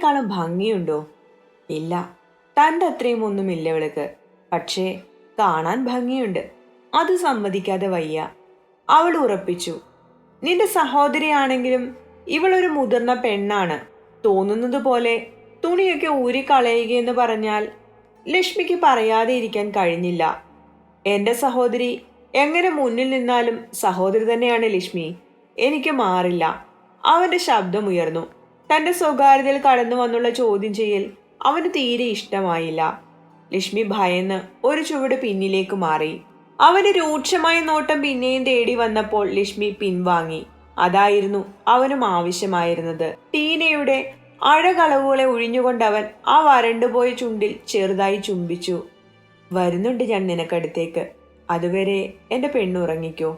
ടീനയേക്കാളും ഭംഗിയുണ്ടോ? ഇല്ല, തൻ്റെ അത്രയും ഒന്നുമില്ല ഇവൾക്ക്. പക്ഷേ കാണാൻ ഭംഗിയുണ്ട്, അത് സമ്മതിക്കാതെ വയ്യ. അവൾ ഉറപ്പിച്ചു. നിന്റെ സഹോദരിയാണെങ്കിലും ഇവളൊരു മുതിർന്ന പെണ്ണാണ്. തോന്നുന്നത് പോലെ തുണിയൊക്കെ ഊരിക്കളയുകയെന്ന് പറഞ്ഞാൽ ലക്ഷ്മിക്ക് പറയാതെ ഇരിക്കാൻ കഴിഞ്ഞില്ല. എന്റെ സഹോദരി എങ്ങനെ മുന്നിൽ നിന്നാലും സഹോദരി തന്നെയാണ് ലക്ഷ്മി. എനിക്ക് മാറില്ല. അവന്റെ ശബ്ദമുയർന്നു. തന്റെ സ്വകാര്യതയിൽ കടന്നു വന്നുള്ള ചോദ്യം ചെയ്യൽ അവന് തീരെ ഇഷ്ടമായില്ല. ലക്ഷ്മി ഭയന്ന് ഒരു ചുവട് പിന്നിലേക്ക് മാറി. അവന് രൂക്ഷമായ നോട്ടം പിന്നെയും തേടി വന്നപ്പോൾ ലക്ഷ്മി പിൻവാങ്ങി. അതായിരുന്നു അവനും ആവശ്യമായിരുന്നത്. ടീനയുടെ അഴകളവുകളെ ഒഴിഞ്ഞുകൊണ്ടവൻ ആ വരണ്ടുപോയ ചുണ്ടിൽ ചെറുതായി ചുംബിച്ചു. വരുന്നുണ്ട് ഞാൻ നിനക്കടുത്തേക്ക്. അതുവരെ എന്റെ പെണ്ണുറങ്ങിക്കോ.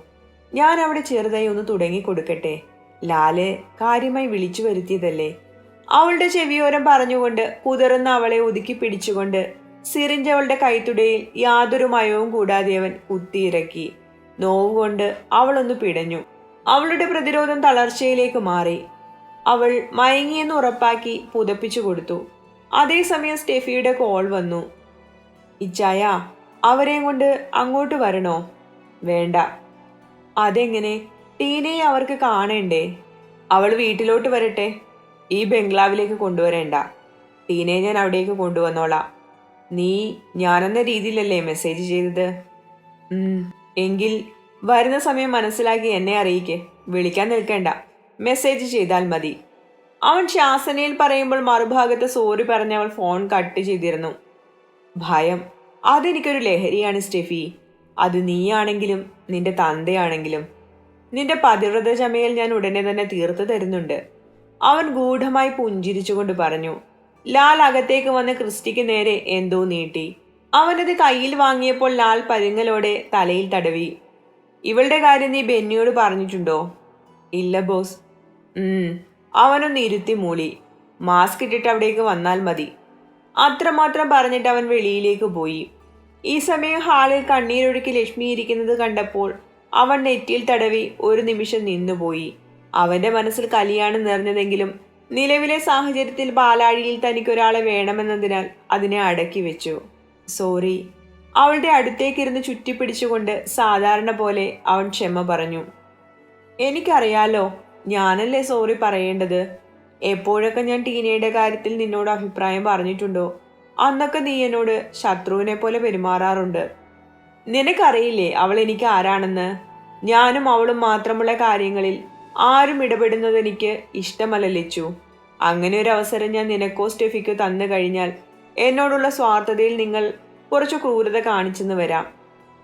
ഞാൻ അവിടെ ചെറുതായി ഒന്ന് തുടങ്ങി കൊടുക്കട്ടെ. ലാല് കാര്യമായി വിളിച്ചു വരുത്തിയതല്ലേ. അവളുടെ ചെവിയോരം പറഞ്ഞുകൊണ്ട് കുതിർന്ന അവളെ ഒതുക്കി പിടിച്ചുകൊണ്ട് സിറിഞ്ച് അവളുടെ കൈത്തുടയിൽ യാതൊരു മയവും കൂടാതെ അവൻ കുത്തിയിറക്കി. നോവുകൊണ്ട് അവളൊന്ന് പിടഞ്ഞു. അവളുടെ പ്രതിരോധം തളർച്ചയിലേക്ക് മാറി. അവൾ മയങ്ങിയെന്ന് ഉറപ്പാക്കി പുതപ്പിച്ചു കൊടുത്തു. അതേസമയം സ്റ്റെഫിയുടെ കോൾ വന്നു. ഇച്ചായ, അവരെയും കൊണ്ട് അങ്ങോട്ട് വരണോ? വേണ്ട. അതെങ്ങനെ? ടീനയെ അവർക്ക് കാണണ്ടേ? അവൾ വീട്ടിലോട്ട് വരട്ടെ. ഈ ബംഗ്ലാവിലേക്ക് കൊണ്ടുവരേണ്ട. ടീനയെ ഞാൻ അവിടേക്ക് കൊണ്ടുവന്നോളാം. നീ ഞാനെന്ന രീതിയിലല്ലേ മെസ്സേജ് ചെയ്തത്? എങ്കിൽ വരുന്ന സമയം മനസ്സിലാക്കി എന്നെ അറിയിക്ക്. വിളിക്കാൻ നിൽക്കേണ്ട, മെസ്സേജ് ചെയ്താൽ മതി. അവൻ ശാസനയിൽ പറയുമ്പോൾ മറുഭാഗത്ത് സോറി പറഞ്ഞ് അവൾ ഫോൺ കട്ട് ചെയ്തിരുന്നു. ഭയം അതെനിക്കൊരു ലഹരിയാണ് സ്റ്റെഫി. അത് നീയാണെങ്കിലും നിന്റെ തന്തയാണെങ്കിലും. നിന്റെ പതിവ്രത ചമയൽ ഞാൻ ഉടനെ തന്നെ തീർത്തു തരുന്നുണ്ട്. അവൻ ഗൂഢമായി പുഞ്ചിരിച്ചുകൊണ്ട് പറഞ്ഞു. ലാൽ അകത്തേക്ക് വന്ന് ക്രിസ്റ്റിക്ക് നേരെ എന്തോ നീട്ടി. അവനത് കയ്യിൽ വാങ്ങിയപ്പോൾ ലാൽ പരുങ്ങലോടെ തലയിൽ തടവി. ഇവളുടെ കാര്യം നീ ബെന്നിയോട് പറഞ്ഞിട്ടുണ്ടോ? ഇല്ല ബോസ്. അവനൊന്ന് ഇരുത്തി മൂളി. മാസ്ക് ഇട്ടിട്ട് അവിടേക്ക് വന്നാൽ മതി. അത്രമാത്രം പറഞ്ഞിട്ട് അവൻ വെളിയിലേക്ക് പോയി. ഈ സമയം ഹാളിൽ കണ്ണീരൊഴുക്കി ലക്ഷ്മി ഇരിക്കുന്നത് കണ്ടപ്പോൾ അവൻ നെറ്റിയിൽ തടവി ഒരു നിമിഷം നിന്നുപോയി. അവന്റെ മനസ്സിൽ കലിയാണ് നിറഞ്ഞതെങ്കിലും നിലവിലെ സാഹചര്യത്തിൽ ബാലാഴിയിൽ തനിക്കൊരാളെ വേണമെന്നതിനാൽ അതിനെ അടക്കി വെച്ചു. സോറി. അവളുടെ അടുത്തേക്കിരുന്ന് ചുറ്റിപ്പിടിച്ചുകൊണ്ട് സാധാരണ പോലെ അവൻ ക്ഷമ പറഞ്ഞു. എനിക്കറിയാലോ, ഞാനല്ലേ സോറി പറയേണ്ടത്. എപ്പോഴൊക്കെ ഞാൻ ടീനയുടെ കാര്യത്തിൽ നിന്നോട് അഭിപ്രായം പറഞ്ഞിട്ടുണ്ടോ അന്നൊക്കെ നീ എന്നോട് ശത്രുവിനെ പോലെ പെരുമാറാറുണ്ട്. നിനക്കറിയില്ലേ അവൾ എനിക്ക് ആരാണെന്ന്? ഞാനും അവളും മാത്രമുള്ള കാര്യങ്ങളിൽ ആരും ഇടപെടുന്നത് എനിക്ക് ഇഷ്ടമല്ല ലച്ചു. അങ്ങനെ ഒരു അവസരം ഞാൻ നിനക്കോ സ്റ്റെഫിക്കോ തന്നു കഴിഞ്ഞാൽ എന്നോടുള്ള സ്വാർത്ഥതയിൽ നിങ്ങൾ കുറച്ചു ക്രൂരത കാണിച്ചെന്ന് വരാം.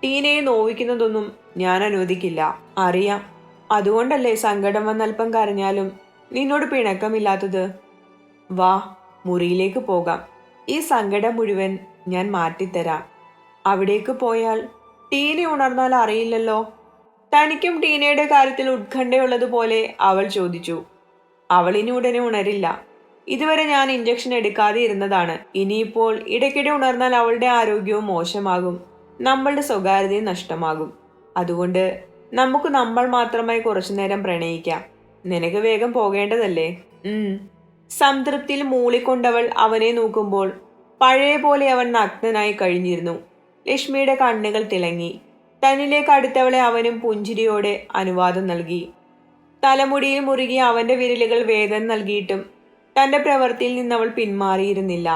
ടീനയെ നോവിക്കുന്നതൊന്നും ഞാൻ അനുവദിക്കില്ല. അറിയാം. അതുകൊണ്ടല്ലേ സങ്കടം വന്നൽപ്പം കരഞ്ഞാലും നിന്നോട് പിണക്കമില്ലാത്തത്. വാ, മുറിയിലേക്ക് പോകാം. ഈ സങ്കടം മുഴുവൻ ഞാൻ മാറ്റിത്തരാം. അവിടേക്ക് പോയാൽ ടീന ഉണർന്നാൽ അറിയില്ലല്ലോ. തനിക്കും ടീനയുടെ കാര്യത്തിൽ ഉത്കണ്ഠയുള്ളതുപോലെ അവൾ ചോദിച്ചു. അവൾ ഇനി ഉടനെ ഉണരില്ല. ഇതുവരെ ഞാൻ ഇഞ്ചക്ഷൻ എടുക്കാതെ ഇരുന്നതാണ്. ഇനിയിപ്പോൾ ഇടയ്ക്കിടെ ഉണർന്നാൽ അവളുടെ ആരോഗ്യവും മോശമാകും, നമ്മളുടെ സ്വകാര്യതയും നഷ്ടമാകും. അതുകൊണ്ട് നമുക്ക് നമ്മൾ മാത്രമായി കുറച്ചു നേരം പ്രണയിക്കാം. നിനക്ക് വേഗം പോകേണ്ടതല്ലേ? സംതൃപ്തിയിൽ മൂളിക്കൊണ്ടവൾ അവനെ നോക്കുമ്പോൾ പഴയ പോലെ അവൻ നഗ്നനായി കഴിഞ്ഞിരുന്നു. ലക്ഷ്മിയുടെ കണ്ണുകൾ തിളങ്ങി. തന്നിലേക്ക് അടുത്തവളെ അവനും പുഞ്ചിരിയോടെ അനുവാദം നൽകി. തലമുടിയിൽ മുറുകിയ അവന്റെ വിരലുകൾ വേദന നൽകിയിട്ടും തന്റെ പ്രവൃത്തിയിൽ നിന്നവൾ പിന്മാറിയിരുന്നില്ല.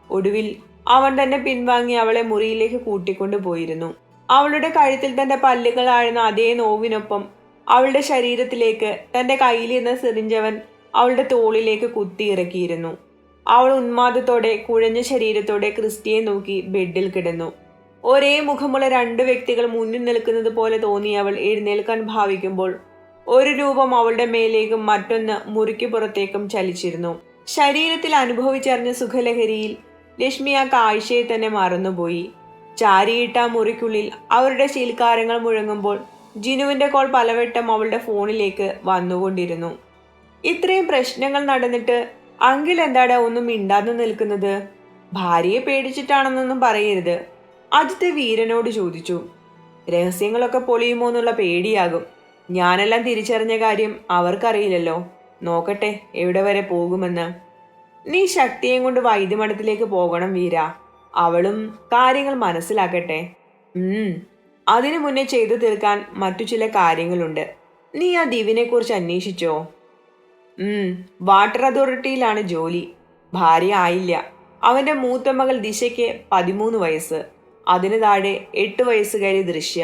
ഒടുവിൽ അവൻ തന്നെ പിൻവാങ്ങി അവളെ മുറിയിലേക്ക് കൂട്ടിക്കൊണ്ടു പോയിരുന്നു. അവളുടെ കഴുത്തിൽ തന്റെ പല്ലുകൾ ആഴ്ന്ന അതേ നോവിനൊപ്പം അവളുടെ ശരീരത്തിലേക്ക് തന്റെ കയ്യിലിരുന്ന സിറിഞ്ചവൻ അവളുടെ തോളിലേക്ക് കുത്തിയിറക്കിയിരുന്നു. അവൾ ഉന്മാദത്തോടെ കുഴഞ്ഞ ശരീരത്തോടെ ക്രിസ്റ്റിയെ നോക്കി ബെഡിൽ കിടന്നു. ഒരേ മുഖമുള്ള രണ്ട് വ്യക്തികൾ മുന്നിൽ നിൽക്കുന്നത് പോലെ തോന്നി അവൾ എഴുന്നേൽക്കാൻ ഭാവിക്കുമ്പോൾ ഒരു രൂപം അവളുടെ മേലേക്കും മറ്റൊന്ന് മുറിക്ക് പുറത്തേക്കും ചലിച്ചിരുന്നു. ശരീരത്തിൽ അനുഭവിച്ചറിഞ്ഞ സുഖലഹരിയിൽ ലക്ഷ്മി ആ കാഴ്ചയെ തന്നെ മറന്നുപോയി. ചാരിയിട്ട മുറിക്കുള്ളിൽ അവരുടെ ശീൽക്കാരങ്ങൾ മുഴങ്ങുമ്പോൾ ജിനുവിന്റെ കോൾ പലവട്ടം അവളുടെ ഫോണിലേക്ക് വന്നുകൊണ്ടിരുന്നു. ഇത്രയും പ്രശ്നങ്ങൾ നടന്നിട്ട് അങ്കിൾ എന്താടാ ഒന്നും മിണ്ടാതെ നിൽക്കുന്നത്? ഭാര്യയെ പേടിച്ചിട്ടാണെന്നൊന്നും പറയരുത്. അജിത്ത് വീരനോട് ചോദിച്ചു. രഹസ്യങ്ങളൊക്കെ പൊളിയുമോ എന്നുള്ള പേടിയാകും. ഞാനെല്ലാം തിരിച്ചറിഞ്ഞ കാര്യം അവർക്കറിയില്ലല്ലോ. നോക്കട്ടെ എവിടെ വരെ പോകുമെന്ന്. നീ ശക്തിയെയും കൊണ്ട് വൈദ്യമഠത്തിലേക്ക് പോകണം വീര. അവളും കാര്യങ്ങൾ മനസ്സിലാക്കട്ടെ. അതിനു മുന്നേ ചെയ്തു തീർക്കാൻ മറ്റു ചില കാര്യങ്ങളുണ്ട്. നീ ആ ദിവിനെ കുറിച്ച് അന്വേഷിച്ചോ? വാട്ടർ അതോറിറ്റിയിലാണ് ജോലി. ഭാര്യ ആയില്ല. അവന്റെ മൂത്ത മകൾ ദിശയ്ക്ക് 13 വയസ്സ്. അതിന് താഴെ 8 വയസ്സുകാരി ദൃശ്യ.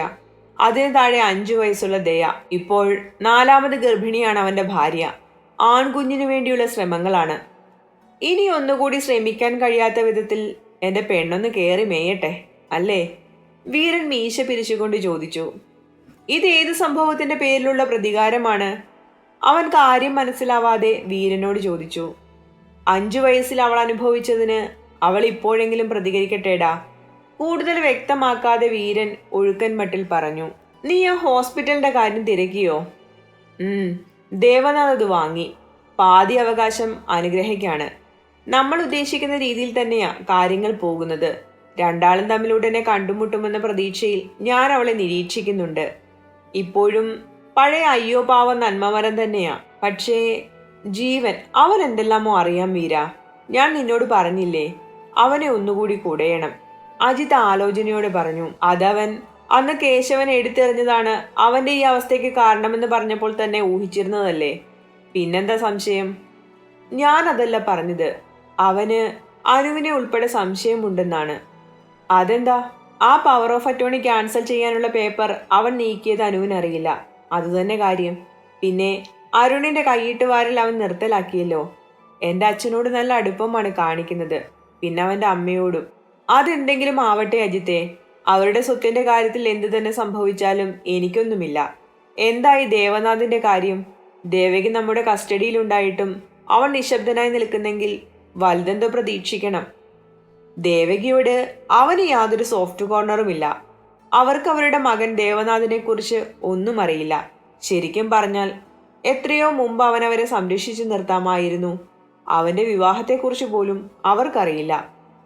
അതിന് താഴെ 5 വയസ്സുള്ള ദയ. ഇപ്പോൾ 4ാമത് ഗർഭിണിയാണ് അവന്റെ ഭാര്യ. ആൺകുഞ്ഞിനു വേണ്ടിയുള്ള ശ്രമങ്ങളാണ്. ഇനി ഒന്നുകൂടി ശ്രമിക്കാൻ കഴിയാത്ത വിധത്തിൽ എന്റെ പെണ്ണൊന്ന് കയറി മേയട്ടെ അല്ലേ? വീരൻ മീശ പിരിച്ചുകൊണ്ട് ചോദിച്ചു. ഇതേത് സംഭവത്തിന്റെ പേരിലുള്ള പ്രതികാരമാണ്? അവൻ കാര്യം മനസ്സിലാവാതെ വീരനോട് ചോദിച്ചു. 5 വയസ്സിൽ അവൾ അനുഭവിച്ചതിന് അവൾ ഇപ്പോഴെങ്കിലും പ്രതികരിക്കട്ടേടാ. കൂടുതൽ വ്യക്തമാക്കാതെ വീരൻ ഒഴുക്കൻ മട്ടിൽ പറഞ്ഞു. നീ ആ ഹോസ്പിറ്റലിന്റെ കാര്യം തിരക്കിയോ? ദേവനാഥ് അത് വാങ്ങി. പാതി അവകാശം അനുഗ്രഹിക്കാണ്. നമ്മൾ ഉദ്ദേശിക്കുന്ന രീതിയിൽ തന്നെയാ കാര്യങ്ങൾ പോകുന്നത്. രണ്ടാളും തമ്മിൽ ഉടനെ കണ്ടുമുട്ടുമെന്ന പ്രതീക്ഷയിൽ ഞാൻ അവളെ നിരീക്ഷിക്കുന്നുണ്ട്. ഇപ്പോഴും പഴയ അയ്യോ പാവം നന്മമരം തന്നെയാ. പക്ഷേ ജീവൻ, അവൻ എന്തെല്ലാമോ അറിയാം വീര. ഞാൻ നിന്നോട് പറഞ്ഞില്ലേ, അവനെ ഒന്നുകൂടി കുടയണം. അജിത്ത് ആലോചനയോടെ പറഞ്ഞു. അതവൻ അന്ന് കേശവൻ എടുത്തെറിഞ്ഞതാണ് അവന്റെ ഈ അവസ്ഥയ്ക്ക് കാരണമെന്ന് പറഞ്ഞപ്പോൾ തന്നെ ഊഹിച്ചിരുന്നതല്ലേ. പിന്നെന്താ സംശയം? ഞാൻ അതല്ല പറഞ്ഞത്. അവന് അനുവിനെ ഉൾപ്പെടെ സംശയമുണ്ടെന്നാണ്. അതെന്താ? ആ പവർ ഓഫ് അറ്റോർണി ക്യാൻസൽ ചെയ്യാനുള്ള പേപ്പർ അവൻ നീക്കിയത് അനുവിനറിയില്ല. അതുതന്നെ കാര്യം. പിന്നെ അരുണിന്റെ കൈയിട്ട് വാരൽ അവൻ നിർത്തലാക്കിയല്ലോ. എന്റെ അച്ഛനോട് നല്ല അടുപ്പമാണ് കാണിക്കുന്നത്. പിന്നെ അവന്റെ അമ്മയോടും. അതെന്തെങ്കിലും ആവട്ടെ അജിത്തെ. അവരുടെ സ്വത്തിന്റെ കാര്യത്തിൽ എന്തു തന്നെ സംഭവിച്ചാലും എനിക്കൊന്നുമില്ല. എന്തായി ദേവനാഥിന്റെ കാര്യം? ദേവകി നമ്മുടെ കസ്റ്റഡിയിലുണ്ടായിട്ടും അവൻ നിശബ്ദനായി നിൽക്കുന്നെങ്കിൽ വലുതെന്തോ പ്രതീക്ഷിക്കണം. ദേവകിയോട് അവന് യാതൊരു സോഫ്റ്റ് കോർണറുമില്ല. അവർക്ക് അവരുടെ മകൻ ദേവനാഥിനെ കുറിച്ച് ഒന്നും അറിയില്ല. ശരിക്കും പറഞ്ഞാൽ എത്രയോ മുമ്പ് അവനവരെ സംരക്ഷിച്ചു നിർത്താമായിരുന്നു. അവന്റെ വിവാഹത്തെക്കുറിച്ച് പോലും അവർക്കറിയില്ല.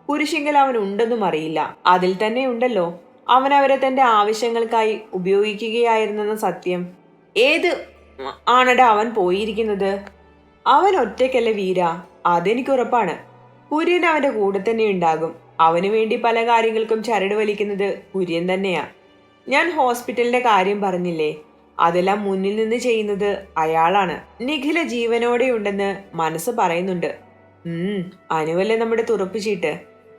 കുരിശിങ്കൽ അവൻ ഉണ്ടെന്നും അറിയില്ല. അതിൽ തന്നെ ഉണ്ടല്ലോ അവൻ അവരെ തന്റെ ആവശ്യങ്ങൾക്കായി ഉപയോഗിക്കുകയായിരുന്നെന്ന സത്യം. ഏത് ആണടാ അവൻ പോയിരിക്കുന്നത്? അവൻ ഒറ്റയ്ക്കല്ല വീര, അതെനിക്കുറപ്പാണ്. കുര്യൻ അവന്റെ കൂടെ തന്നെ ഉണ്ടാകും. അവനു വേണ്ടി പല കാര്യങ്ങൾക്കും ചരട് വലിക്കുന്നത് കുര്യൻ തന്നെയാ. ഞാൻ ഹോസ്പിറ്റലിന്റെ കാര്യം പറഞ്ഞില്ലേ, അതെല്ലാം മുന്നിൽ നിന്ന് ചെയ്യുന്നത് അയാളാണ്. നിഖില ജീവനോടെയുണ്ടെന്ന് മനസ്സ് പറയുന്നുണ്ട്. അനുവല്ലേ നമ്മുടെ തുറപ്പിച്ചിട്ട്.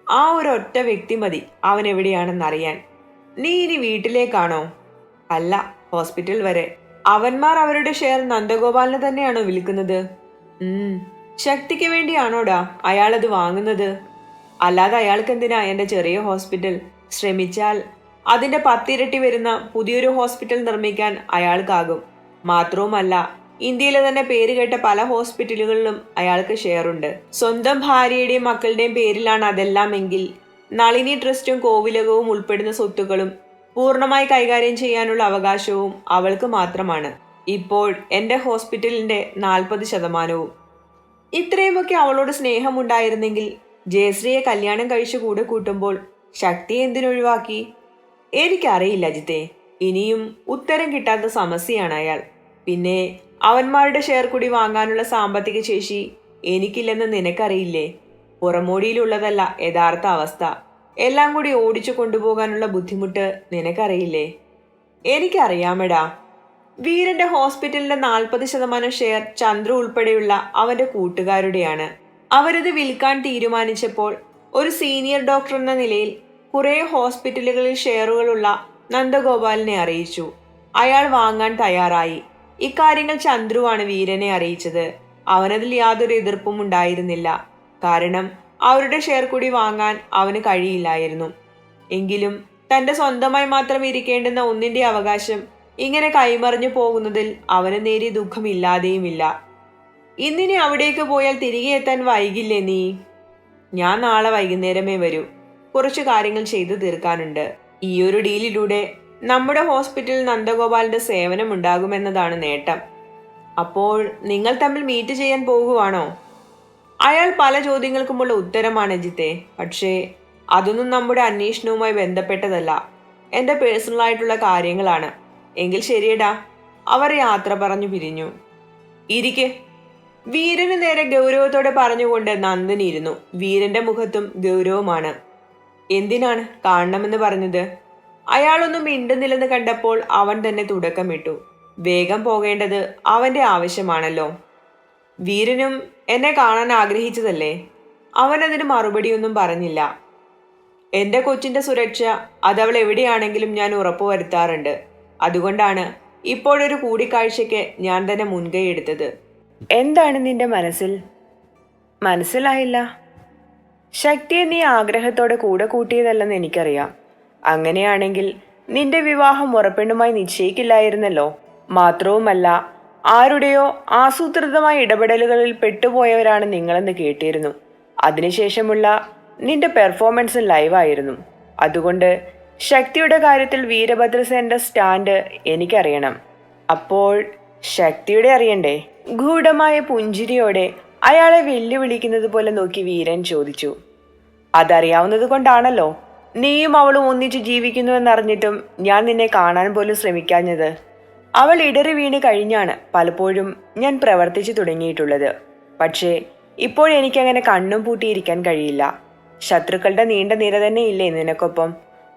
ആ ഒരൊറ്റ വ്യക്തി മതി അവൻ എവിടെയാണെന്നറിയാൻ. നീ ഇനി വീട്ടിലേക്കാണോ? അല്ല, ഹോസ്പിറ്റൽ വരെ. അവന്മാർ അവരുടെ ഷെയർ നന്ദഗോപാലിന് തന്നെയാണോ വിൽക്കുന്നത്? ശക്തിക്ക് വേണ്ടിയാണോടാ അയാളത് വാങ്ങുന്നത്? അല്ലാതെ അയാൾക്ക് എന്തിനാ എന്റെ ചെറിയ ഹോസ്പിറ്റൽ? ശ്രമിച്ചാൽ അതിന്റെ 10 ഇരട്ടി വരുന്ന പുതിയൊരു ഹോസ്പിറ്റൽ നിർമ്മിക്കാൻ അയാൾക്കാകും. മാത്രവുമല്ല, ഇന്ത്യയിലെ തന്നെ പേരുകേട്ട പല ഹോസ്പിറ്റലുകളിലും അയാൾക്ക് ഷെയറുണ്ട്. സ്വന്തം ഭാര്യയുടെയും മക്കളുടെയും പേരിലാണ് അതെല്ലാം എങ്കിൽ നളിനി ട്രസ്റ്റും കോവിലകവും ഉൾപ്പെടുന്ന സ്വത്തുക്കളും പൂർണ്ണമായി കൈകാര്യം ചെയ്യാനുള്ള അവകാശവും അവൾക്ക് മാത്രമാണ്. ഇപ്പോൾ എന്റെ ഹോസ്പിറ്റലിന്റെ 40%. ഇത്രയുമൊക്കെ അവളോട് സ്നേഹമുണ്ടായിരുന്നെങ്കിൽ ജയശ്രീയെ കല്യാണം കഴിച്ചു കൂടെ കൂട്ടുമ്പോൾ ശക്തിയെ എന്തിനൊഴിവാക്കി? എനിക്കറിയില്ല അജിത്തെ. ഇനിയും ഉത്തരം കിട്ടാത്ത സമസ്യയാണ് അയാൾ. പിന്നെ അവന്മാരുടെ ഷെയർ കൂടി വാങ്ങാനുള്ള സാമ്പത്തിക ശേഷി എനിക്കില്ലെന്ന് നിനക്കറിയില്ലേ? പുറമോടിയിലുള്ളതല്ല യഥാർത്ഥ അവസ്ഥ. എല്ലാം കൂടി ഓടിച്ചു കൊണ്ടുപോകാനുള്ള ബുദ്ധിമുട്ട് നിനക്കറിയില്ലേ? എനിക്കറിയാമെടാ. വീരന്റെ ഹോസ്പിറ്റലിന്റെ 40% ഷെയർ ചന്ദ്രു ഉൾപ്പെടെയുള്ള അവന്റെ കൂട്ടുകാരുടെയാണ്. അവരത് വിൽക്കാൻ തീരുമാനിച്ചപ്പോൾ ഒരു സീനിയർ ഡോക്ടർ എന്ന നിലയിൽ കുറെ ഹോസ്പിറ്റലുകളിൽ ഷെയറുകളുള്ള നന്ദഗോപാലിനെ അറിയിച്ചു. അയാൾ വാങ്ങാൻ തയ്യാറായി. ഇക്കാര്യങ്ങൾ ചന്ദ്രുവാണ് വീരനെ അറിയിച്ചത്. അവനതിൽ യാതൊരു എതിർപ്പും ഉണ്ടായിരുന്നില്ല. കാരണം അവരുടെ ഷെയർ കൂടി വാങ്ങാൻ അവന് കഴിയില്ലായിരുന്നു. എങ്കിലും തന്റെ സ്വന്തമായി മാത്രം ഇരിക്കേണ്ടുന്ന ഒന്നിന്റെ അവകാശം ഇങ്ങനെ കൈമറിഞ്ഞു പോകുന്നതിൽ അവന് നേരിയ ദുഃഖമില്ലാതെയുമില്ല. ഇന്നിനി അവിടേക്ക് പോയാൽ തിരികെ എത്താൻ വൈകില്ലേ നീ? ഞാൻ നാളെ വൈകുന്നേരമേ വരൂ. കുറച്ചു കാര്യങ്ങൾ ചെയ്തു തീർക്കാനുണ്ട്. ഈയൊരു ഡീലിലൂടെ നമ്മുടെ ഹോസ്പിറ്റലിൽ നന്ദഗോപാലിന്റെ സേവനം ഉണ്ടാകുമെന്നതാണ് നേട്ടം. അപ്പോൾ നിങ്ങൾ തമ്മിൽ മീറ്റ് ചെയ്യാൻ പോകുവാണോ? അയാൾ പല ചോദ്യങ്ങൾക്കുമുള്ള ഉത്തരമാണ് അജിത്തെ. പക്ഷേ അതൊന്നും നമ്മുടെ അന്വേഷണവുമായി ബന്ധപ്പെട്ടതല്ല. എന്റെ പേഴ്സണൽ ആയിട്ടുള്ള കാര്യങ്ങളാണ്. എങ്കിൽ ശരിയടാ. അവർ യാത്ര പറഞ്ഞു പിരിഞ്ഞു. ഇരിക്കെ. വീരന് നേരെ ഗൗരവത്തോടെ പറഞ്ഞുകൊണ്ട് നന്ദൻ ഇരുന്നു. വീരന്റെ മുഖത്തും ഗൗരവമാണ്. എന്തിനാണ് കാണണമെന്ന് പറഞ്ഞത്? അയാളൊന്നും മിണ്ടുന്നില്ലെന്ന് കണ്ടപ്പോൾ അവൻ തന്നെ തുടക്കമിട്ടു. വേഗം പോകേണ്ടത് അവന്റെ ആവശ്യമാണല്ലോ. വീരനും എന്നെ കാണാൻ ആഗ്രഹിച്ചതല്ലേ? അവനതിന് മറുപടിയൊന്നും പറഞ്ഞില്ല. എന്റെ കൊച്ചിന്റെ സുരക്ഷ അതവൾ എവിടെയാണെങ്കിലും ഞാൻ ഉറപ്പുവരുത്താറുണ്ട്. അതുകൊണ്ടാണ് ഇപ്പോഴൊരു കൂടിക്കാഴ്ചയ്ക്ക് ഞാൻ തന്നെ മുൻകൈ എടുത്തത്. എന്താണ് നിന്റെ മനസ്സിൽ? മനസ്സിലായില്ല. ശക്തിയെ നീ ആഗ്രഹത്തോടെ കൂടെ കൂട്ടിയതല്ലെന്ന് എനിക്കറിയാം. അങ്ങനെയാണെങ്കിൽ നിന്റെ വിവാഹം മുറപ്പെണ്ണുമായി നിശ്ചയിക്കില്ലായിരുന്നല്ലോ. മാത്രവുമല്ല, ആരുടെയോ ആസൂത്രിതമായ ഇടപെടലുകളിൽ പെട്ടുപോയവരാണ് നിങ്ങളെന്ന് കേട്ടിരുന്നു. അതിനുശേഷമുള്ള നിന്റെ പെർഫോമൻസ് ലൈവായിരുന്നു. അതുകൊണ്ട് ശക്തിയുടെ കാര്യത്തിൽ വീരഭദ്രസേന്റെ സ്റ്റാൻഡ് എനിക്കറിയണം. അപ്പോൾ ശക്തിയുടെ അറിയണ്ടേ? ഗൂഢമായ പുഞ്ചിരിയോടെ അയാളെ വെല്ലുവിളിക്കുന്നത് പോലെ നോക്കി വീരൻ ചോദിച്ചു. അതറിയാവുന്നത് കൊണ്ടാണല്ലോ നീയും അവളും ഒന്നിച്ചു ജീവിക്കുന്നുവെന്നറിഞ്ഞിട്ടും ഞാൻ നിന്നെ കാണാൻ പോലും ശ്രമിക്കാഞ്ഞത്. അവൾ ഇടറി വീണ് കഴിഞ്ഞാണ് പലപ്പോഴും ഞാൻ പ്രവർത്തിച്ചു തുടങ്ങിയിട്ടുള്ളത്. പക്ഷേ ഇപ്പോഴെനിക്കങ്ങനെ കണ്ണും പൂട്ടിയിരിക്കാൻ കഴിയില്ല. ശത്രുക്കളുടെ നീണ്ട നിര തന്നെ ഇല്ലേ നിനക്കൊപ്പം?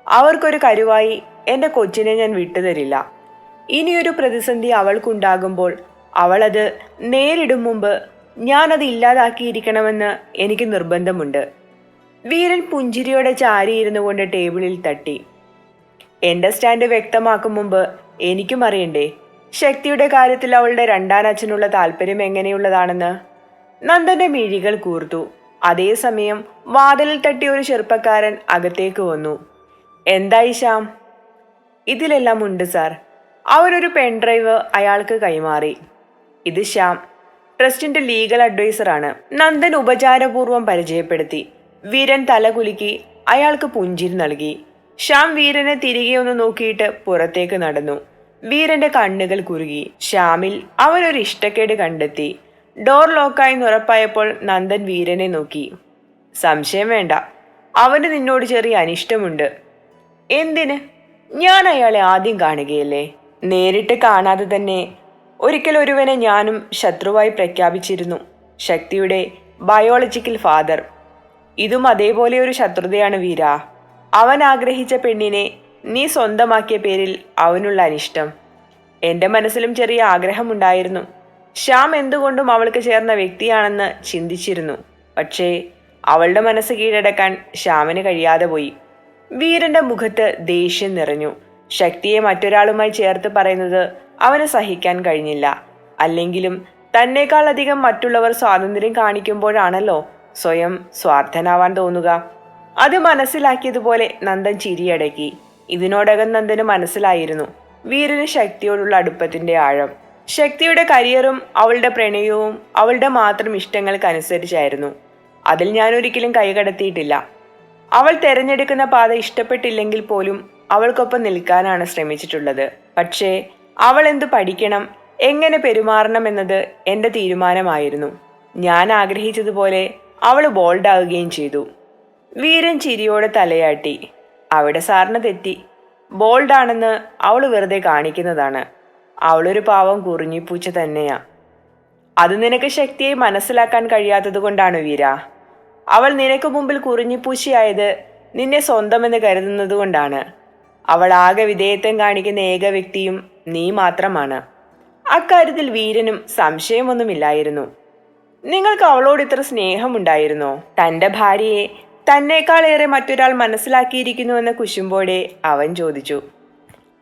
അവർക്കൊരു കരുവായി എൻ്റെ കൊച്ചിനെ ഞാൻ വിട്ടുതരില്ല. ഇനിയൊരു പ്രതിസന്ധി അവൾക്കുണ്ടാകുമ്പോൾ അവളത് നേരിടും മുമ്പ് ഞാനത് ഇല്ലാതാക്കിയിരിക്കണമെന്ന് എനിക്ക് നിർബന്ധമുണ്ട്. വീരൻ പുഞ്ചിരിയോടെ ചാരിയിരുന്നു കൊണ്ട് ടേബിളിൽ തട്ടി. എന്റെ സ്റ്റാൻഡ് വ്യക്തമാക്കും മുമ്പ് എനിക്കും അറിയണ്ടേ ശക്തിയുടെ കാര്യത്തിൽ അവളുടെ രണ്ടാനച്ഛനുള്ള താല്പര്യം എങ്ങനെയുള്ളതാണെന്ന്? നന്ദന്റെ മിഴികൾ കൂർത്തു. അതേസമയം വാതിലിൽ തട്ടിയ ഒരു ചെറുപ്പക്കാരൻ അകത്തേക്ക് വന്നു. എന്തായി ശ്യാം? ഇതിലെല്ലാം ഉണ്ട് സാർ. അവരൊരു പെൻഡ്രൈവ് അയാൾക്ക് കൈമാറി. ഇത് ശ്യാം, ട്രസ്റ്റിന്റെ ലീഗൽ അഡ്വൈസറാണ്. നന്ദൻ ഉപചാരപൂർവ്വം പരിചയപ്പെടുത്തി. വീരൻ തലകുലുക്കി അയാൾക്ക് പുഞ്ചിരി നൽകി. ശ്യാം വീരനെ തിരികെ ഒന്ന് നോക്കിയിട്ട് പുറത്തേക്ക് നടന്നു. വീരന്റെ കണ്ണുകൾ കുറുകി. ശ്യാമിൽ അവനൊരു ഇഷ്ടക്കേട് കണ്ടെത്തി. ഡോർ ലോക്കായി ഉറപ്പായപ്പോൾ നന്ദൻ വീരനെ നോക്കി. സംശയം വേണ്ട, അവന് നിന്നോട് ചെറിയ അനിഷ്ടമുണ്ട്. എന്തിന്? ഞാൻ അയാളെ ആദ്യം കാണുകയല്ലേ. നേരിട്ട് കാണാതെ തന്നെ ഒരിക്കൽ ഒരുവനെ ഞാനും ശത്രുവായി പ്രഖ്യാപിച്ചിരുന്നു. ശക്തിയുടെ ബയോളജിക്കൽ ഫാദർ. ഇതും അതേപോലെ ഒരു ശത്രുതയാണ് വീര. അവൻ ആഗ്രഹിച്ച പെണ്ണിനെ നീ സ്വന്തമാക്കിയ പേരിൽ അവനുള്ള അനിഷ്ടം. എൻ്റെ മനസ്സിലും ചെറിയ ആഗ്രഹമുണ്ടായിരുന്നു. ശ്യാം എന്തുകൊണ്ടും അവൾക്ക് ചേർന്ന വ്യക്തിയാണെന്ന് ചിന്തിച്ചിരുന്നു. പക്ഷേ അവളുടെ മനസ്സ് കീഴടക്കാൻ ശ്യാമിന് കഴിയാതെ പോയി. വീരന്റെ മുഖത്ത് ദേഷ്യം നിറഞ്ഞു. ശക്തിയെ മറ്റൊരാളുമായി ചേർത്ത് പറയുന്നത് അവന് സഹിക്കാൻ കഴിഞ്ഞില്ല. അല്ലെങ്കിലും തന്നേക്കാൾ അധികം മറ്റുള്ളവർ സ്വാതന്ത്ര്യം കാണിക്കുമ്പോഴാണല്ലോ സ്വയം സ്വാർത്ഥനാവാൻ തോന്നുക. അത് മനസ്സിലാക്കിയതുപോലെ നന്ദൻ ചിരിയടക്കി. ഇതിനോടകം നന്ദന് മനസ്സിലായിരുന്നു വീരന് ശക്തിയോടുള്ള അടുപ്പത്തിന്റെ ആഴം. ശക്തിയുടെ കരിയറും അവളുടെ പ്രണയവും അവളുടെ മാത്രം ഇഷ്ടങ്ങൾക്കനുസരിച്ചായിരുന്നു. അതിൽ ഞാൻ ഒരിക്കലും കൈകടത്തിയിട്ടില്ല. അവൾ തെരഞ്ഞെടുക്കുന്ന പാത ഇഷ്ടപ്പെട്ടില്ലെങ്കിൽ പോലും അവൾക്കൊപ്പം നിൽക്കാനാണ് ശ്രമിച്ചിട്ടുള്ളത്. പക്ഷേ അവൾ എന്തു പഠിക്കണം, എങ്ങനെ പെരുമാറണം എന്നത് എൻ്റെ തീരുമാനമായിരുന്നു. ഞാൻ ആഗ്രഹിച്ചതുപോലെ അവൾ ബോൾഡാവുകയും ചെയ്തു. വീരൻ ചിരിയോടെ തലയാട്ടി. അവിടെ സാറിന് തെറ്റി. ബോൾഡാണെന്ന് അവൾ വെറുതെ കാണിക്കുന്നതാണ്. അവളൊരു പാവം കുറിഞ്ഞിപ്പൂച്ച തന്നെയാ. അത് നിനക്ക് ശക്തിയെ മനസ്സിലാക്കാൻ കഴിയാത്തത് കൊണ്ടാണ് വീര. അവൾ നിനക്ക് മുമ്പിൽ കുറിഞ്ഞിപ്പൂച്ചയായത് നിന്നെ സ്വന്തമെന്ന് കരുതുന്നത് കൊണ്ടാണ്. അവൾ ആകെ വിധേയത്വം കാണിക്കുന്ന ഏക വ്യക്തിയും നീ മാത്രമാണ്. അക്കാര്യത്തിൽ വീരനും സംശയമൊന്നുമില്ലായിരുന്നു. നിങ്ങൾക്ക് അവളോട് ഇത്ര സ്നേഹമുണ്ടായിരുന്നോ? തന്റെ ഭാര്യയെ തന്നേക്കാളേറെ മറ്റൊരാൾ മനസ്സിലാക്കിയിരിക്കുന്നുവെന്ന കുശുമ്പോടെ അവൻ ചോദിച്ചു.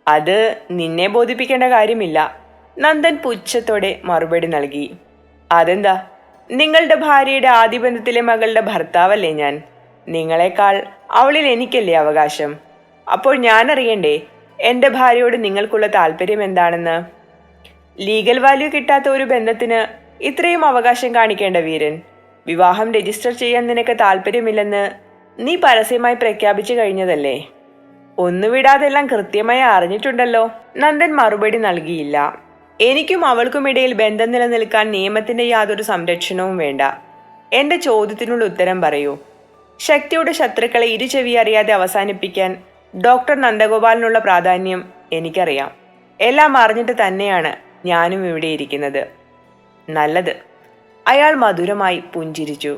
അത് നിന്നെ ബോധിപ്പിക്കേണ്ട കാര്യമില്ല, നന്ദൻ പുച്ഛത്തോടെ മറുപടി നൽകി. അതെന്താ? നിങ്ങളുടെ ഭാര്യയുടെ ആദ്യ ബന്ധത്തിലെ മകളുടെ ഭർത്താവല്ലേ ഞാൻ. നിങ്ങളെക്കാൾ അവളിൽ എനിക്കല്ലേ അവകാശം. അപ്പോൾ ഞാൻ അറിയണ്ടേ എൻ്റെ ഭാര്യയോട് നിങ്ങൾക്കുള്ള താല്പര്യം എന്താണെന്ന്? ലീഗൽ വാല്യൂ കിട്ടാത്ത ഒരു ബന്ധത്തിന് ഇത്രയും അവകാശം കാണിക്കേണ്ട വീരൻ? വിവാഹം രജിസ്റ്റർ ചെയ്യാൻ നിനക്ക് താല്പര്യമില്ലെന്ന് നീ പരസ്യമായി പ്രഖ്യാപിച്ചു കഴിഞ്ഞതല്ലേ? ഒന്നുവിടാതെല്ലാം കൃത്യമായി അറിഞ്ഞിട്ടുണ്ടല്ലോ. നന്ദൻ മറുപടി നൽകിയില്ല. എനിക്കും അവൾക്കുമിടയിൽ ബന്ധം നിലനിൽക്കാൻ നിയമത്തിന്റെ യാതൊരു സംരക്ഷണവും വേണ്ട. എന്റെ ചോദ്യത്തിനുള്ള ഉത്തരം പറയൂ. ശക്തിയുടെ ശത്രുക്കളെ ഇരുചെവി അറിയാതെ അവസാനിപ്പിക്കാൻ ഡോക്ടർ നന്ദഗോപാലിനുള്ള പ്രാധാന്യം എനിക്കറിയാം. എല്ലാം അറിഞ്ഞിട്ട് തന്നെയാണ് ഞാനും ഇവിടെ ഇരിക്കുന്നത്. നല്ലത്. അയാൾ മധുരമായി പുഞ്ചിരിച്ചു.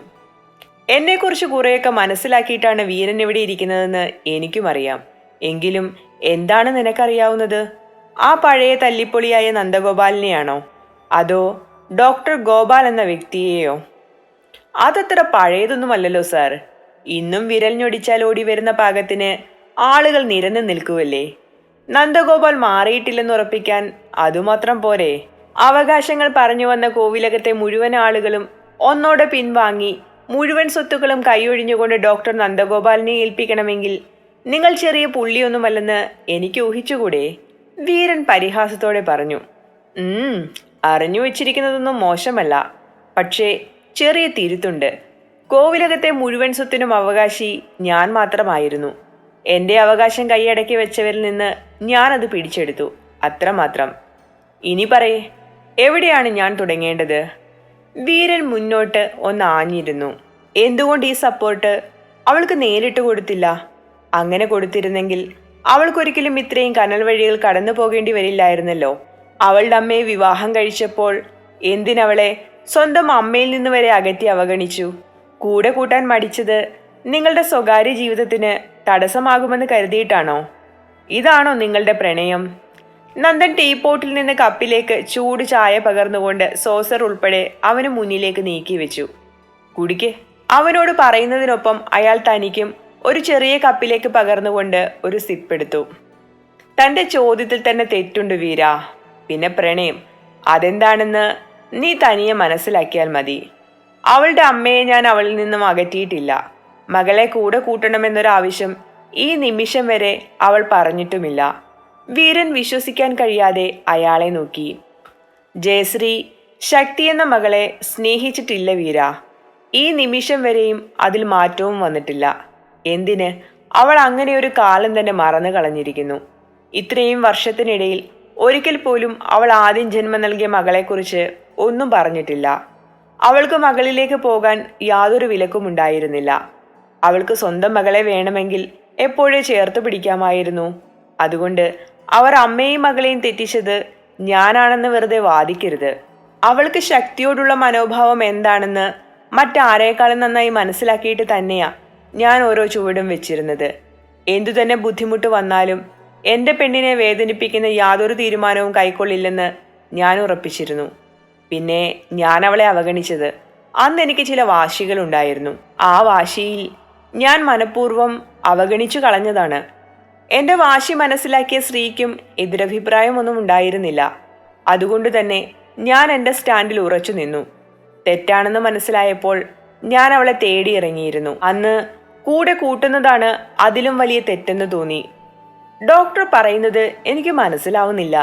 എന്നെക്കുറിച്ച് കുറെയൊക്കെ മനസ്സിലാക്കിയിട്ടാണ് വീരൻ ഇവിടെ ഇരിക്കുന്നതെന്ന് എനിക്കും അറിയാം. എങ്കിലും എന്താണ് നിനക്കറിയാവുന്നത്? ആ പഴയ തല്ലിപ്പൊളിയായ നന്ദഗോപാലിനെയാണോ, അതോ ഡോക്ടർ ഗോപാൽ എന്ന വ്യക്തിയെയോ? അതത്ര പഴയതൊന്നുമല്ലല്ലോ സാർ. ഇന്നും വിരൽ ഞൊടിച്ചാൽ ഓടി വരുന്ന പാകത്തിന് ആളുകൾ നിരന്നു നിൽക്കുവല്ലേ. നന്ദഗോപാൽ മാറിയിട്ടില്ലെന്ന് ഉറപ്പിക്കാൻ അതുമാത്രം പോരെ? അവകാശങ്ങൾ പറഞ്ഞു വന്ന കോവിലകത്തെ മുഴുവൻ ആളുകളും ഒന്നോടെ പിൻവാങ്ങി മുഴുവൻ സ്വത്തുക്കളും കൈയൊഴിഞ്ഞുകൊണ്ട് ഡോക്ടർ നന്ദഗോപാലിനെ ഏൽപ്പിക്കണമെങ്കിൽ നിങ്ങൾ ചെറിയ പുള്ളിയൊന്നുമല്ലെന്ന് എനിക്ക് ഊഹിച്ചുകൂടെ? വീരൻ പരിഹാസത്തോടെ പറഞ്ഞു. അറിഞ്ഞു വച്ചിരിക്കുന്നതൊന്നും മോശമല്ല. പക്ഷേ ചെറിയ തിരുത്തുണ്ട്. കോവിലകത്തെ മുഴുവൻ സ്വത്തിനും അവകാശി ഞാൻ മാത്രമായിരുന്നു. എൻ്റെ അവകാശം കൈയടക്കി വെച്ചവരിൽ നിന്ന് ഞാനത് പിടിച്ചെടുത്തു, അത്രമാത്രം. ഇനി പറയേ, എവിടെയാണ് ഞാൻ തുടങ്ങേണ്ടത്? വീരൻ മുന്നോട്ട് ഒന്ന് ആഞ്ഞിരുന്നു. എന്തുകൊണ്ട് ഈ സപ്പോർട്ട് അവൾക്ക് നേരിട്ട് കൊടുത്തില്ല? അങ്ങനെ കൊടുത്തിരുന്നെങ്കിൽ അവൾക്കൊരിക്കലും ഇത്രയും കനൽ വഴികൾ കടന്നു പോകേണ്ടി വരില്ലായിരുന്നല്ലോ. അവളുടെ അമ്മയെ വിവാഹം കഴിച്ചപ്പോൾ എന്തിനവളെ സ്വന്തം അമ്മയിൽ നിന്ന് വരെ അകറ്റി അവഗണിച്ചു? കൂടെ കൂട്ടാൻ മടിച്ചത് നിങ്ങളുടെ സ്വകാര്യ ജീവിതത്തിന് തടസ്സമാകുമെന്ന് കരുതിയിട്ടാണോ? ഇതാണോ നിങ്ങളുടെ പ്രണയം? നന്ദൻ ടീപോട്ടിൽ നിന്ന് കപ്പിലേക്ക് ചൂട് ചായ പകർന്നുകൊണ്ട് സോസർ ഉൾപ്പെടെ അവന് മുന്നിലേക്ക് നീക്കി വെച്ചു. കുടിക്ക്. അവനോട് പറയുന്നതിനൊപ്പം അയാൾ തനിക്കും ഒരു ചെറിയ കപ്പിലേക്ക് പകർന്നുകൊണ്ട് ഒരു സിപ്പെടുത്തു. തന്റെ ചോദ്യത്തിൽ തന്നെ തെറ്റുണ്ട് വീര. പിന്നെ പ്രണയം അതെന്താണെന്ന് നീ തനിയെ മനസ്സിലാക്കിയാൽ മതി. അവളുടെ അമ്മയെ ഞാൻ അവളിൽ നിന്നും അകറ്റിയിട്ടില്ല. മകളെ കൂടെ കൂട്ടണമെന്നൊരാവശ്യം ഈ നിമിഷം വരെ അവൾ പറഞ്ഞിട്ടുമില്ല. വീരൻ വിശ്വസിക്കാൻ കഴിയാതെ അയാളെ നോക്കി. ജയശ്രീ ശക്തി എന്ന മകളെ സ്നേഹിച്ചിട്ടില്ല വീര. ഈ നിമിഷം വരെയും അതിൽ മാറ്റവും വന്നിട്ടില്ല. എന്തിന്? അവൾ അങ്ങനെ ഒരു കാലം തന്നെ മറന്നു കളഞ്ഞിരിക്കുന്നു. ഇത്രയും വർഷത്തിനിടയിൽ ഒരിക്കൽ പോലും അവൾ ആദ്യം ജന്മം നൽകിയ മകളെക്കുറിച്ച് ഒന്നും പറഞ്ഞിട്ടില്ല. അവൾക്ക് മകളിലേക്ക് പോകാൻ യാതൊരു വിലക്കും ഉണ്ടായിരുന്നില്ല. അവൾക്ക് സ്വന്തം മകളെ വേണമെങ്കിൽ എപ്പോഴേ ചേർത്ത് പിടിക്കാമായിരുന്നു. അതുകൊണ്ട് അവർ അമ്മയും മകളെയും തെറ്റിച്ചത് ഞാനാണെന്ന് വെറുതെ വാദിക്കരുത്. അവൾക്ക് ശക്തിയോടുള്ള മനോഭാവം എന്താണെന്ന് മറ്റാരേക്കാളും നന്നായി മനസ്സിലാക്കിയിട്ട് തന്നെയാ ഞാൻ ഓരോ ചുവടും വെച്ചിരുന്നത്. എന്തു തന്നെ ബുദ്ധിമുട്ട് വന്നാലും എൻ്റെ പെണ്ണിനെ വേദനിപ്പിക്കുന്ന യാതൊരു തീരുമാനവും കൈക്കൊള്ളില്ലെന്ന് ഞാൻ ഉറപ്പിച്ചിരുന്നു. പിന്നെ ഞാൻ അവളെ അവഗണിച്ചത് അന്ന് എനിക്ക് ചില വാശികളുണ്ടായിരുന്നു. ആ വാശിയിൽ ഞാൻ മനഃപൂർവ്വം അവഗണിച്ചു കളഞ്ഞതാണ്. എൻ്റെ വാശി മനസ്സിലാക്കിയ സ്ത്രീക്കും എതിരഭിപ്രായമൊന്നും ഉണ്ടായിരുന്നില്ല. അതുകൊണ്ട് തന്നെ ഞാൻ എൻ്റെ സ്റ്റാൻഡിൽ ഉറച്ചു നിന്നു. തെറ്റാണെന്ന് മനസ്സിലായപ്പോൾ ഞാൻ അവളെ തേടിയിറങ്ങിയിരുന്നു. അന്ന് കൂടെ കൂട്ടുന്നതാണ് അതിലും വലിയ തെറ്റെന്ന് തോന്നി. ഡോക്ടർ പറയുന്നത് എനിക്ക് മനസ്സിലാവുന്നില്ല.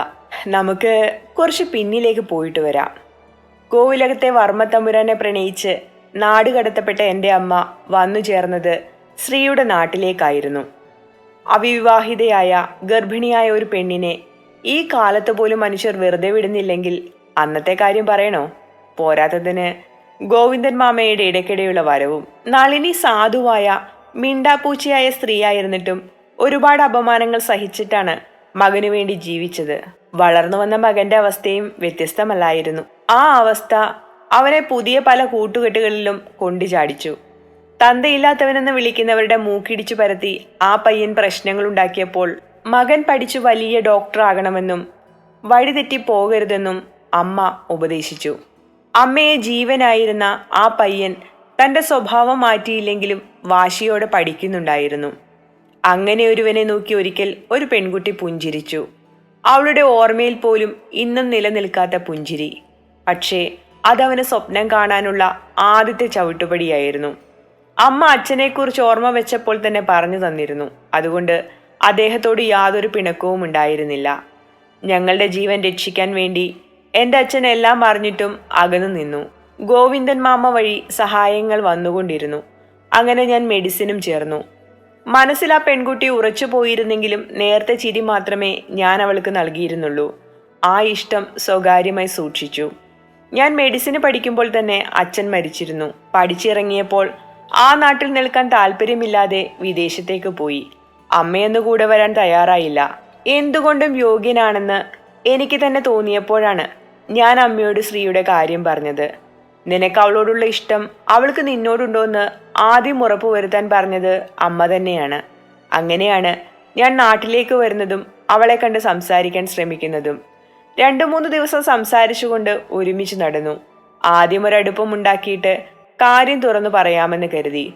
നമുക്ക് കുറച്ച് പിന്നിലേക്ക് പോയിട്ട് വരാം. കോവിലകത്തെ വർമ്മത്തമ്പുരാനെ പ്രണയിച്ച് നാട് കടത്തപ്പെട്ട എൻ്റെ അമ്മ വന്നു ചേർന്നത് ശ്രീയുടെ നാട്ടിലേക്കായിരുന്നു. അവിവാഹിതയായ ഗർഭിണിയായ ഒരു പെണ്ണിനെ ഈ കാലത്ത് പോലും മനുഷ്യർ വെറുതെ വിടുന്നില്ലെങ്കിൽ അന്നത്തെ കാര്യം പറയണോ? പോരാത്തതിന് ഗോവിന്ദൻ മാമയുടെ ഇടയ്ക്കിടെയുള്ള വരവും. നളിനി സാധുവായ മിണ്ടാപ്പൂച്ചയായ സ്ത്രീയായിരുന്നിട്ടും ഒരുപാട് അപമാനങ്ങൾ സഹിച്ചിട്ടാണ് മകനു വേണ്ടി ജീവിച്ചത്. വളർന്നു വന്ന മകന്റെ അവസ്ഥയും വ്യത്യസ്തമല്ലായിരുന്നു. ആ അവസ്ഥ അവനെ പുതിയ പല കൂട്ടുകെട്ടുകളിലും കൊണ്ടുചാടിച്ചു. തന്തയില്ലാത്തവനെന്ന് വിളിക്കുന്നവരുടെ മൂക്കിടിച്ചു പരത്തി ആ പയ്യൻ പ്രശ്നങ്ങൾ ഉണ്ടാക്കിയപ്പോൾ മകൻ പഠിച്ചു വലിയ ഡോക്ടറാകണമെന്നും വഴിതെറ്റി പോകരുതെന്നും അമ്മ ഉപദേശിച്ചു. അമ്മയെ ജീവനായിരുന്ന ആ പയ്യൻ തന്റെ സ്വഭാവം മാറ്റിയില്ലെങ്കിലും വാശിയോടെ പഠിക്കുന്നുണ്ടായിരുന്നു. അങ്ങനെ ഒരുവനെ നോക്കി ഒരിക്കൽ ഒരു പെൺകുട്ടി പുഞ്ചിരിച്ചു. അവളുടെ ഓർമ്മയിൽ പോലും ഇന്നും നിലനിൽക്കാത്ത പുഞ്ചിരി. പക്ഷേ അതവന് സ്വപ്നം കാണാനുള്ള ആദ്യത്തെ ചവിട്ടുപടിയായിരുന്നു. അമ്മ അച്ഛനെക്കുറിച്ച് ഓർമ്മ വെച്ചപ്പോൾ തന്നെ പറഞ്ഞു തന്നിരുന്നു. അതുകൊണ്ട് അദ്ദേഹത്തോട് യാതൊരു പിണക്കവും ഉണ്ടായിരുന്നില്ല. ഞങ്ങളുടെ ജീവൻ രക്ഷിക്കാൻ വേണ്ടി എൻ്റെ അച്ഛൻ എല്ലാം അറിഞ്ഞിട്ടും അകന്നു നിന്നു. ഗോവിന്ദൻ മാമ വഴി സഹായങ്ങൾ വന്നുകൊണ്ടിരുന്നു. അങ്ങനെ ഞാൻ മെഡിസിനും ചേർന്നു. മനസ്സിൽ ആ പെൺകുട്ടി ഉറച്ചു പോയിരുന്നെങ്കിലും നേരത്തെ ചിരി മാത്രമേ ഞാൻ അവൾക്ക് നൽകിയിരുന്നുള്ളൂ. ആ ഇഷ്ടം സ്വകാര്യമായി സൂക്ഷിച്ചു. ഞാൻ മെഡിസിന് പഠിക്കുമ്പോൾ തന്നെ അച്ഛൻ മരിച്ചിരുന്നു. പഠിച്ചിറങ്ങിയപ്പോൾ ആ നാട്ടിൽ നിൽക്കാൻ താല്പര്യമില്ലാതെ വിദേശത്തേക്ക് പോയി. അമ്മയൊന്നു കൂടെ വരാൻ തയ്യാറായില്ല. എന്തുകൊണ്ടും യോഗ്യനാണെന്ന് എനിക്ക് തന്നെ തോന്നിയപ്പോഴാണ് ഞാൻ അമ്മയോട് ശ്രീയുടെ കാര്യം പറഞ്ഞത്. നിനക്ക് അവളോടുള്ള ഇഷ്ടം അവൾക്ക് നിന്നോടുണ്ടോയെന്ന് ആദ്യം ഉറപ്പുവരുത്താൻ പറഞ്ഞത് അമ്മ തന്നെയാണ്. അങ്ങനെയാണ് ഞാൻ നാട്ടിലേക്ക് വരുന്നതും അവളെ കണ്ട് സംസാരിക്കാൻ ശ്രമിക്കുന്നതും. 2-3 ദിവസം സംസാരിച്ചുകൊണ്ട് ഒരുമിച്ച് നടന്നു. ആദ്യം ഒരടുപ്പം ഉണ്ടാക്കിയിട്ട് കാര്യം തുറന്നു പറയാമെന്ന് കരുതി.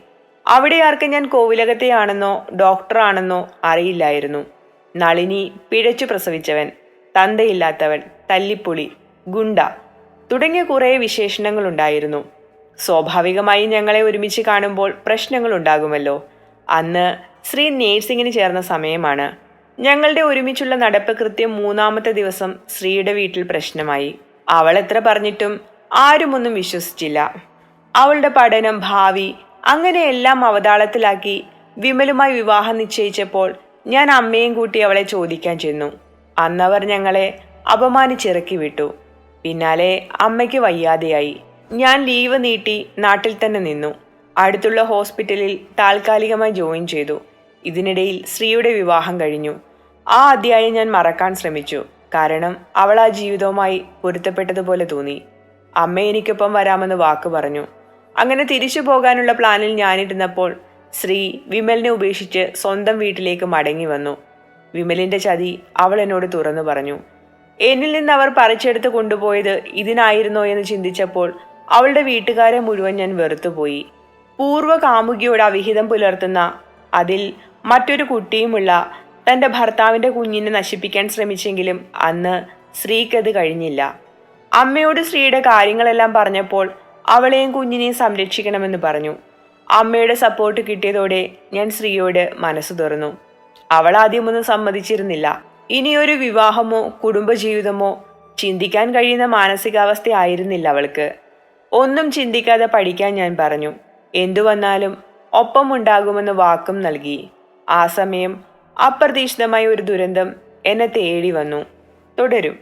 അവിടെ ആർക്ക് ഞാൻ കോവിലകത്തെയാണെന്നോ ഡോക്ടറാണെന്നോ അറിയില്ലായിരുന്നു. നളിനി പിഴച്ചു പ്രസവിച്ചവൻ, തന്തയില്ലാത്തവൻ, തല്ലിപ്പൊളി, ഗുണ്ട തുടങ്ങിയ കുറേ വിശേഷണങ്ങളുണ്ടായിരുന്നു. സ്വാഭാവികമായി ഞങ്ങളെ ഒരുമിച്ച് കാണുമ്പോൾ പ്രശ്നങ്ങൾ ഉണ്ടാകുമല്ലോ. അന്ന് ശ്രീ നേഴ്സിങ്ങിന് ചേർന്ന സമയമാണ്. ഞങ്ങളുടെ ഒരുമിച്ചുള്ള നടപ്പ് കൃത്യം 3-ാമത്തെ ദിവസം ശ്രീയുടെ വീട്ടിൽ പ്രശ്നമായി. അവൾ എത്ര പറഞ്ഞിട്ടും ആരുമൊന്നും വിശ്വസിച്ചില്ല. അവളുടെ പഠനം, ഭാവി അങ്ങനെയെല്ലാം അവതാളത്തിലാക്കി വിമലുമായി വിവാഹം നിശ്ചയിച്ചപ്പോൾ ഞാൻ അമ്മയും കൂട്ടി അവളെ ചോദിക്കാൻ ചെന്നു. അന്നവർ ഞങ്ങളെ അപമാനിച്ചിറക്കി വിട്ടു. പിന്നാലെ അമ്മയ്ക്ക് വയ്യാതെയായി. ഞാൻ ലീവ് നീട്ടി നാട്ടിൽ തന്നെ നിന്നു. അടുത്തുള്ള ഹോസ്പിറ്റലിൽ താൽക്കാലികമായി ജോയിൻ ചെയ്തു. ഇതിനിടയിൽ ശ്രീയുടെ വിവാഹം കഴിഞ്ഞു. ആ അധ്യായം ഞാൻ മറക്കാൻ ശ്രമിച്ചു. കാരണം അവൾ ആ ജീവിതവുമായി പൊരുത്തപ്പെട്ടതുപോലെ തോന്നി. അമ്മ എനിക്കൊപ്പം വരാമെന്ന് വാക്ക് പറഞ്ഞു. അങ്ങനെ തിരിച്ചു പോകാനുള്ള പ്ലാനിൽ ഞാനിരുന്നപ്പോൾ ശ്രീ വിമലിനെ ഉപേക്ഷിച്ച് സ്വന്തം വീട്ടിലേക്ക് മടങ്ങി വന്നു. വിമലിന്റെ ചതി അവൾ എന്നോട് തുറന്നു പറഞ്ഞു. എന്നിൽ നിന്ന് അവർ പറിച്ചെടുത്ത് കൊണ്ടുപോയത് ഇതിനായിരുന്നോ എന്ന് ചിന്തിച്ചപ്പോൾ അവളുടെ വീട്ടുകാരെ മുഴുവൻ ഞാൻ വെറുത്തുപോയി. പൂർവ്വ കാമുകിയോട് അവിഹിതം പുലർത്തുന്ന, അതിൽ മറ്റൊരു കുട്ടിയുമുള്ള തൻ്റെ ഭർത്താവിൻ്റെ കുഞ്ഞിനെ നശിപ്പിക്കാൻ ശ്രമിച്ചെങ്കിലും അന്ന് ശ്രീക്കത് കഴിഞ്ഞില്ല. അമ്മയോട് ശ്രീയുടെ കാര്യങ്ങളെല്ലാം പറഞ്ഞപ്പോൾ അവളെയും കുഞ്ഞിനെയും സംരക്ഷിക്കണമെന്ന് പറഞ്ഞു. അമ്മയുടെ സപ്പോർട്ട് കിട്ടിയതോടെ ഞാൻ ശ്രീയോട് മനസ്സ് തുറന്നു. അവൾ ആദ്യമൊന്നും സമ്മതിച്ചിരുന്നില്ല. ഇനിയൊരു വിവാഹമോ കുടുംബജീവിതമോ ചിന്തിക്കാൻ കഴിയുന്ന മാനസികാവസ്ഥ ആയിരുന്നില്ല അവൾക്ക്. ഒന്നും ചിന്തിക്കാതെ പഠിക്കാൻ ഞാൻ പറഞ്ഞു. എന്തു വന്നാലും ഒപ്പമുണ്ടാകുമെന്ന് വാക്കും നൽകി. ആ സമയം അപ്രതീക്ഷിതമായ ഒരു ദുരന്തം എന്നെ തേടി വന്നു. തുടരും.